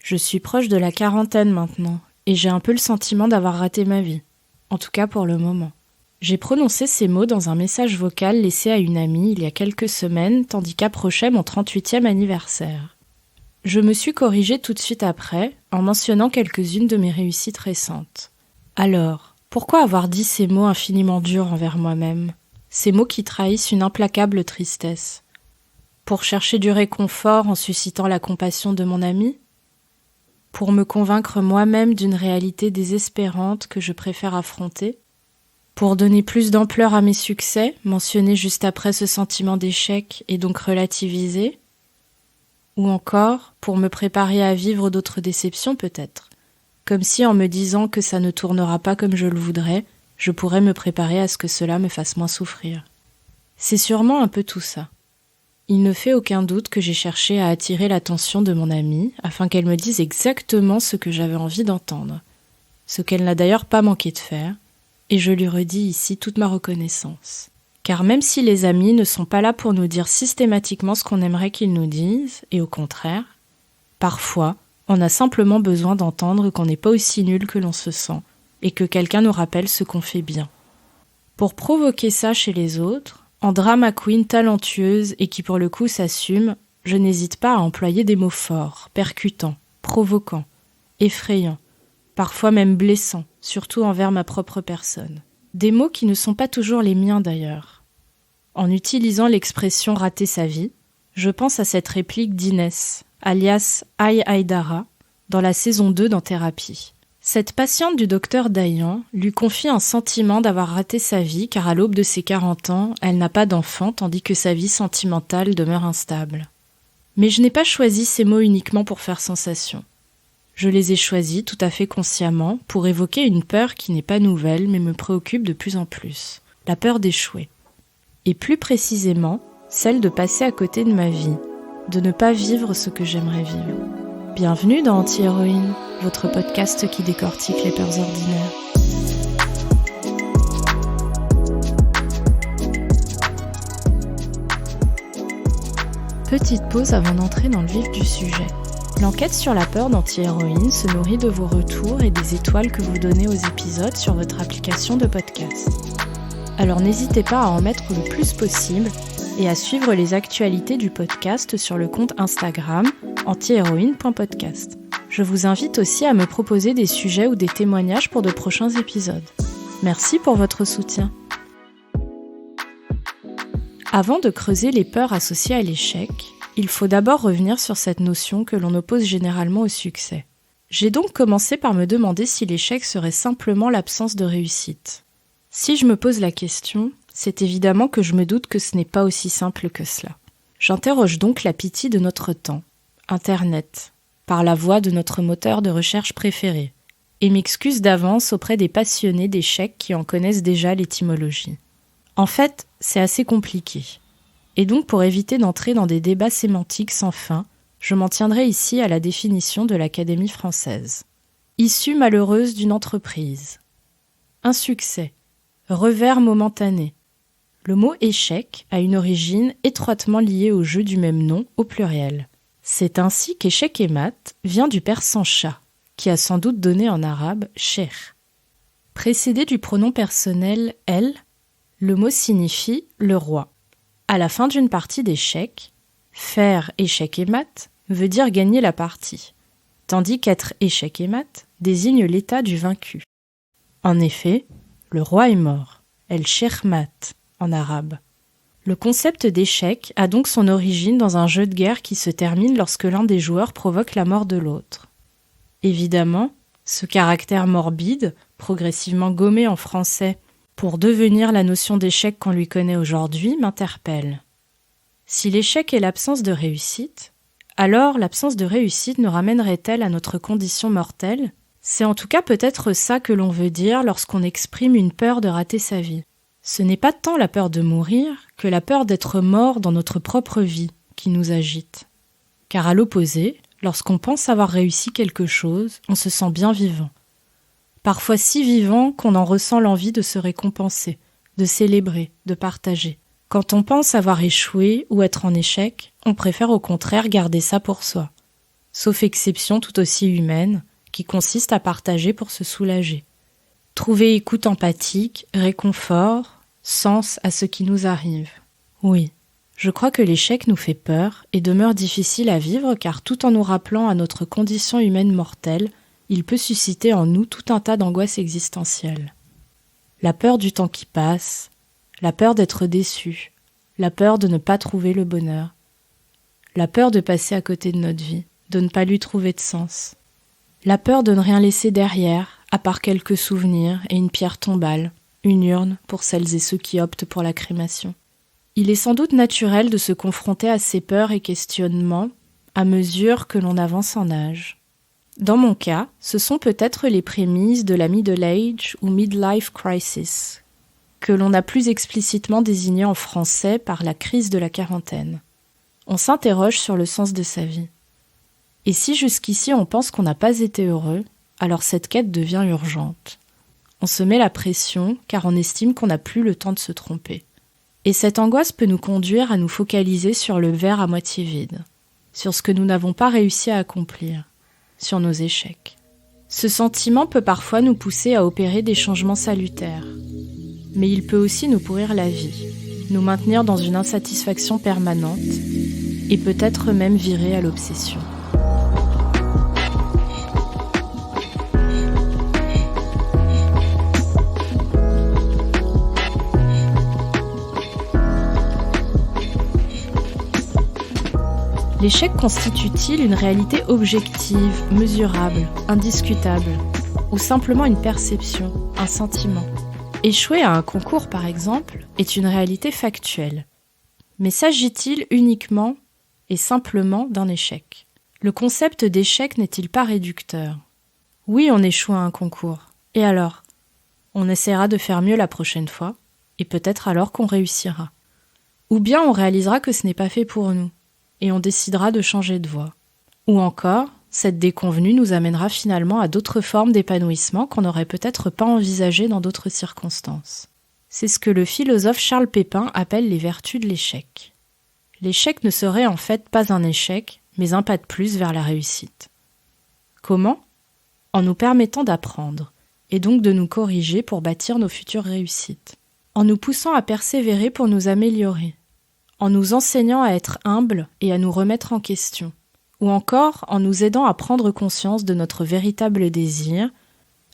Je suis proche de la quarantaine maintenant, et j'ai un peu le sentiment d'avoir raté ma vie. En tout cas pour le moment. J'ai prononcé ces mots dans un message vocal laissé à une amie il y a quelques semaines, tandis qu'approchait mon 38e anniversaire. Je me suis corrigée tout de suite après, en mentionnant quelques-unes de mes réussites récentes. Alors, pourquoi avoir dit ces mots infiniment durs envers moi-même ? Ces mots qui trahissent une implacable tristesse. Pour chercher du réconfort en suscitant la compassion de mon ami ? Pour me convaincre moi-même d'une réalité désespérante que je préfère affronter ? Pour donner plus d'ampleur à mes succès, mentionner juste après ce sentiment d'échec et donc relativiser ? Ou encore, pour me préparer à vivre d'autres déceptions peut-être ? Comme si en me disant que ça ne tournera pas comme je le voudrais, je pourrais me préparer à ce que cela me fasse moins souffrir. C'est sûrement un peu tout ça. Il ne fait aucun doute que j'ai cherché à attirer l'attention de mon amie afin qu'elle me dise exactement ce que j'avais envie d'entendre, ce qu'elle n'a d'ailleurs pas manqué de faire, et je lui redis ici toute ma reconnaissance. Car même si les amis ne sont pas là pour nous dire systématiquement ce qu'on aimerait qu'ils nous disent, et au contraire, parfois, on a simplement besoin d'entendre qu'on n'est pas aussi nul que l'on se sent, et que quelqu'un nous rappelle ce qu'on fait bien. Pour provoquer ça chez les autres, en drama queen talentueuse et qui pour le coup s'assume, je n'hésite pas à employer des mots forts, percutants, provoquants, effrayants, parfois même blessants, surtout envers ma propre personne. Des mots qui ne sont pas toujours les miens d'ailleurs. En utilisant l'expression « rater sa vie », je pense à cette réplique d'Inès, alias Aïe Aïdara, dans la saison 2 dans Thérapie. Cette patiente du docteur Dayan lui confie un sentiment d'avoir raté sa vie car à l'aube de ses 40 ans, elle n'a pas d'enfant tandis que sa vie sentimentale demeure instable. Mais je n'ai pas choisi ces mots uniquement pour faire sensation. Je les ai choisis tout à fait consciemment pour évoquer une peur qui n'est pas nouvelle mais me préoccupe de plus en plus, la peur d'échouer. Et plus précisément, celle de passer à côté de ma vie, de ne pas vivre ce que j'aimerais vivre. Bienvenue dans Anti-Héroïne, votre podcast qui décortique les peurs ordinaires. Petite pause avant d'entrer dans le vif du sujet. L'enquête sur la peur d'Anti-Héroïne se nourrit de vos retours et des étoiles que vous donnez aux épisodes sur votre application de podcast. Alors n'hésitez pas à en mettre le plus possible et à suivre les actualités du podcast sur le compte Instagram antihéroïne.podcast. Je vous invite aussi à me proposer des sujets ou des témoignages pour de prochains épisodes. Merci pour votre soutien. Avant de creuser les peurs associées à l'échec, il faut d'abord revenir sur cette notion que l'on oppose généralement au succès. J'ai donc commencé par me demander si l'échec serait simplement l'absence de réussite. Si je me pose la question, c'est évidemment que je me doute que ce n'est pas aussi simple que cela. J'interroge donc la pitié de notre temps, Internet, par la voix de notre moteur de recherche préféré, et m'excuse d'avance auprès des passionnés d'échecs qui en connaissent déjà l'étymologie. En fait, c'est assez compliqué. Et donc pour éviter d'entrer dans des débats sémantiques sans fin, je m'en tiendrai ici à la définition de l'Académie française. Issue malheureuse d'une entreprise. Un succès. Revers momentané. Le mot « échec » a une origine étroitement liée au jeu du même nom au pluriel. C'est ainsi qu'échec et mat vient du persan shah, qui a sans doute donné en arabe « cher ». Précédé du pronom personnel « elle », le mot signifie « le roi ». À la fin d'une partie d'échecs, faire échec et mat veut dire gagner la partie, tandis qu'être échec et mat désigne l'état du vaincu. En effet, le roi est mort, el-chermat en arabe. Le concept d'échec a donc son origine dans un jeu de guerre qui se termine lorsque l'un des joueurs provoque la mort de l'autre. Évidemment, ce caractère morbide, progressivement gommé en français pour devenir la notion d'échec qu'on lui connaît aujourd'hui, m'interpelle. Si l'échec est l'absence de réussite, alors l'absence de réussite nous ramènerait-elle à notre condition mortelle ? C'est en tout cas peut-être ça que l'on veut dire lorsqu'on exprime une peur de rater sa vie. Ce n'est pas tant la peur de mourir que la peur d'être mort dans notre propre vie qui nous agite. Car à l'opposé, lorsqu'on pense avoir réussi quelque chose, on se sent bien vivant. Parfois si vivant qu'on en ressent l'envie de se récompenser, de célébrer, de partager. Quand on pense avoir échoué ou être en échec, on préfère au contraire garder ça pour soi. sauf exception tout aussi humaine, qui consiste à partager pour se soulager. Trouver écoute empathique, réconfort, sens à ce qui nous arrive. Oui, je crois que l'échec nous fait peur et demeure difficile à vivre car tout en nous rappelant à notre condition humaine mortelle, il peut susciter en nous tout un tas d'angoisses existentielles. La peur du temps qui passe, la peur d'être déçu, la peur de ne pas trouver le bonheur, la peur de passer à côté de notre vie, de ne pas lui trouver de sens, la peur de ne rien laisser derrière, à part quelques souvenirs et une pierre tombale, une urne pour celles et ceux qui optent pour la crémation. Il est sans doute naturel de se confronter à ces peurs et questionnements à mesure que l'on avance en âge. Dans mon cas, ce sont peut-être les prémices de la middle age ou midlife crisis, que l'on a plus explicitement désigné en français par la crise de la quarantaine. On s'interroge sur le sens de sa vie. Et si jusqu'ici on pense qu'on n'a pas été heureux, alors cette quête devient urgente. On se met la pression car on estime qu'on n'a plus le temps de se tromper. Et cette angoisse peut nous conduire à nous focaliser sur le verre à moitié vide, sur ce que nous n'avons pas réussi à accomplir, sur nos échecs. Ce sentiment peut parfois nous pousser à opérer des changements salutaires, mais il peut aussi nous pourrir la vie, nous maintenir dans une insatisfaction permanente et peut-être même virer à l'obsession. L'échec constitue-t-il une réalité objective, mesurable, indiscutable, ou simplement une perception, un sentiment ? Échouer à un concours, par exemple, est une réalité factuelle. Mais s'agit-il uniquement et simplement d'un échec ? Le concept d'échec n'est-il pas réducteur ? Oui, on échoue à un concours. Et alors ? On essaiera de faire mieux la prochaine fois, et peut-être alors qu'on réussira. Ou bien on réalisera que ce n'est pas fait pour nous, et on décidera de changer de voie. Ou encore, cette déconvenue nous amènera finalement à d'autres formes d'épanouissement qu'on n'aurait peut-être pas envisagées dans d'autres circonstances. C'est ce que le philosophe Charles Pépin appelle les vertus de l'échec. L'échec ne serait en fait pas un échec, mais un pas de plus vers la réussite. Comment ? En nous permettant d'apprendre, et donc de nous corriger pour bâtir nos futures réussites. En nous poussant à persévérer pour nous améliorer. En nous enseignant à être humbles et à nous remettre en question, ou encore en nous aidant à prendre conscience de notre véritable désir,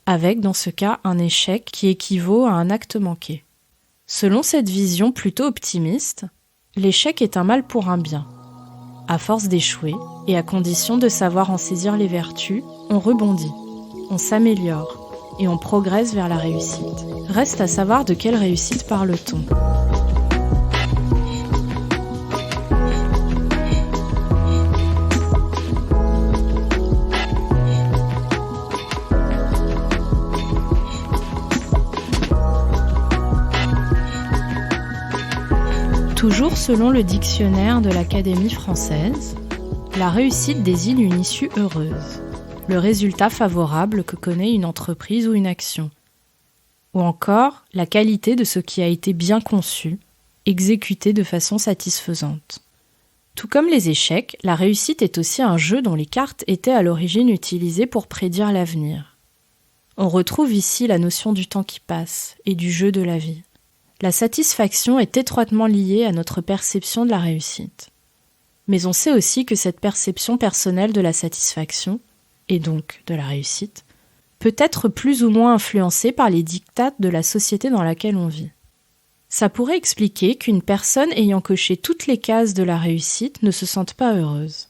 avec, dans ce cas, un échec qui équivaut à un acte manqué. Selon cette vision plutôt optimiste, l'échec est un mal pour un bien. À force d'échouer, et à condition de savoir en saisir les vertus, on rebondit, on s'améliore, et on progresse vers la réussite. Reste à savoir de quelle réussite parle-t-on. Toujours selon le dictionnaire de l'Académie française, la réussite désigne une issue heureuse, le résultat favorable que connaît une entreprise ou une action, ou encore la qualité de ce qui a été bien conçu, exécuté de façon satisfaisante. Tout comme les échecs, la réussite est aussi un jeu dont les cartes étaient à l'origine utilisées pour prédire l'avenir. On retrouve ici la notion du temps qui passe et du jeu de la vie. La satisfaction est étroitement liée à notre perception de la réussite. Mais on sait aussi que cette perception personnelle de la satisfaction, et donc de la réussite, peut être plus ou moins influencée par les dictats de la société dans laquelle on vit. Ça pourrait expliquer qu'une personne ayant coché toutes les cases de la réussite ne se sente pas heureuse.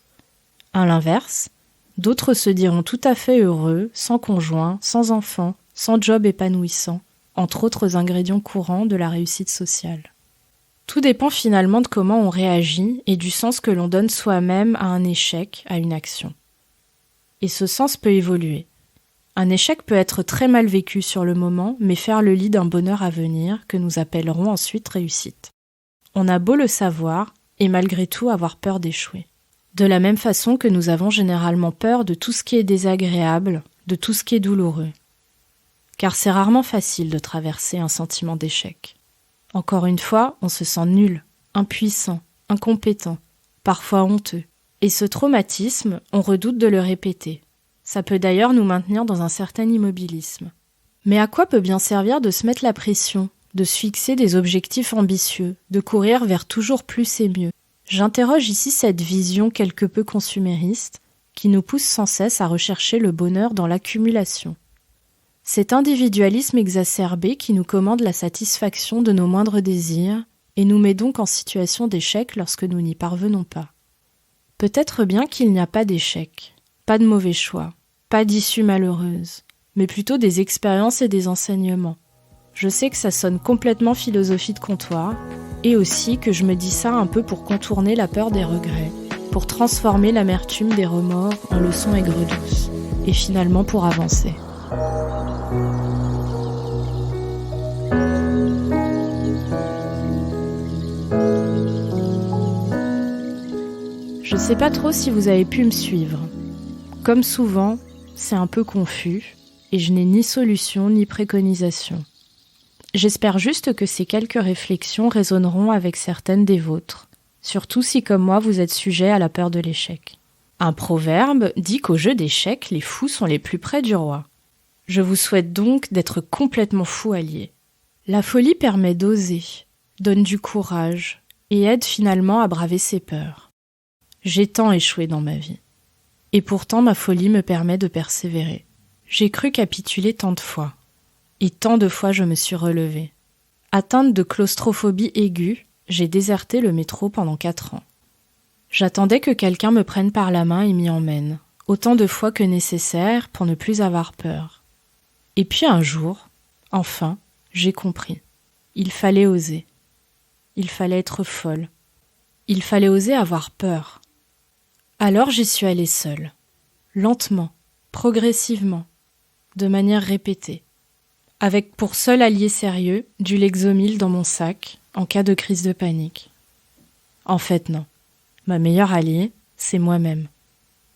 À l'inverse, d'autres se diront tout à fait heureux, sans conjoint, sans enfant, sans job épanouissant, entre autres ingrédients courants de la réussite sociale. Tout dépend finalement de comment on réagit et du sens que l'on donne soi-même à un échec, à une action. Et ce sens peut évoluer. Un échec peut être très mal vécu sur le moment, mais faire le lit d'un bonheur à venir que nous appellerons ensuite réussite. On a beau le savoir, et malgré tout avoir peur d'échouer. De la même façon que nous avons généralement peur de tout ce qui est désagréable, de tout ce qui est douloureux. Car c'est rarement facile de traverser un sentiment d'échec. Encore une fois, on se sent nul, impuissant, incompétent, parfois honteux, Et ce traumatisme, on redoute de le répéter. Ça peut d'ailleurs nous maintenir dans un certain immobilisme. Mais à quoi peut bien servir de se mettre la pression, de se fixer des objectifs ambitieux, de courir vers toujours plus et mieux? J'interroge ici cette vision quelque peu consumériste qui nous pousse sans cesse à rechercher le bonheur dans l'accumulation. Cet individualisme exacerbé qui nous commande la satisfaction de nos moindres désirs et nous met donc en situation d'échec lorsque nous n'y parvenons pas. Peut-être bien qu'il n'y a pas d'échec, pas de mauvais choix, pas d'issue malheureuse, mais plutôt des expériences et des enseignements. Je sais que ça sonne complètement philosophie de comptoir, et aussi que je me dis ça un peu pour contourner la peur des regrets, pour transformer l'amertume des remords en leçons aigres-douces, et finalement pour avancer. Je sais pas trop si vous avez pu me suivre. Comme souvent, c'est un peu confus, et je n'ai ni solution ni préconisation. J'espère juste que ces quelques réflexions résonneront avec certaines des vôtres, surtout si comme moi vous êtes sujet à la peur de l'échec. Un proverbe dit qu'au jeu d'échecs, les fous sont les plus près du roi. Je vous souhaite donc d'être complètement fou allié. La folie permet d'oser, donne du courage et aide finalement à braver ses peurs. J'ai tant échoué dans ma vie. Et pourtant ma folie me permet de persévérer. J'ai cru capituler tant de fois. Et tant de fois je me suis relevée. Atteinte de claustrophobie aiguë, j'ai déserté le métro pendant 4 ans. J'attendais que quelqu'un me prenne par la main et m'y emmène, autant de fois que nécessaire pour ne plus avoir peur. Et puis un jour, enfin, j'ai compris. Il fallait oser. Il fallait être folle. Il fallait oser avoir peur. Alors j'y suis allée seule, lentement, progressivement, de manière répétée, avec pour seul allié sérieux du Lexomil dans mon sac en cas de crise de panique. En fait, non. Ma meilleure alliée, c'est moi-même.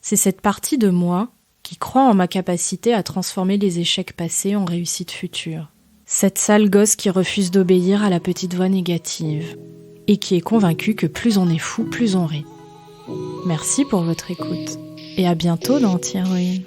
C'est cette partie de moi qui croit en ma capacité à transformer les échecs passés en réussites futures. Cette sale gosse qui refuse d'obéir à la petite voix négative et qui est convaincue que plus on est fou, plus on rit. Merci pour votre écoute et à bientôt dans Anti-Héroïne.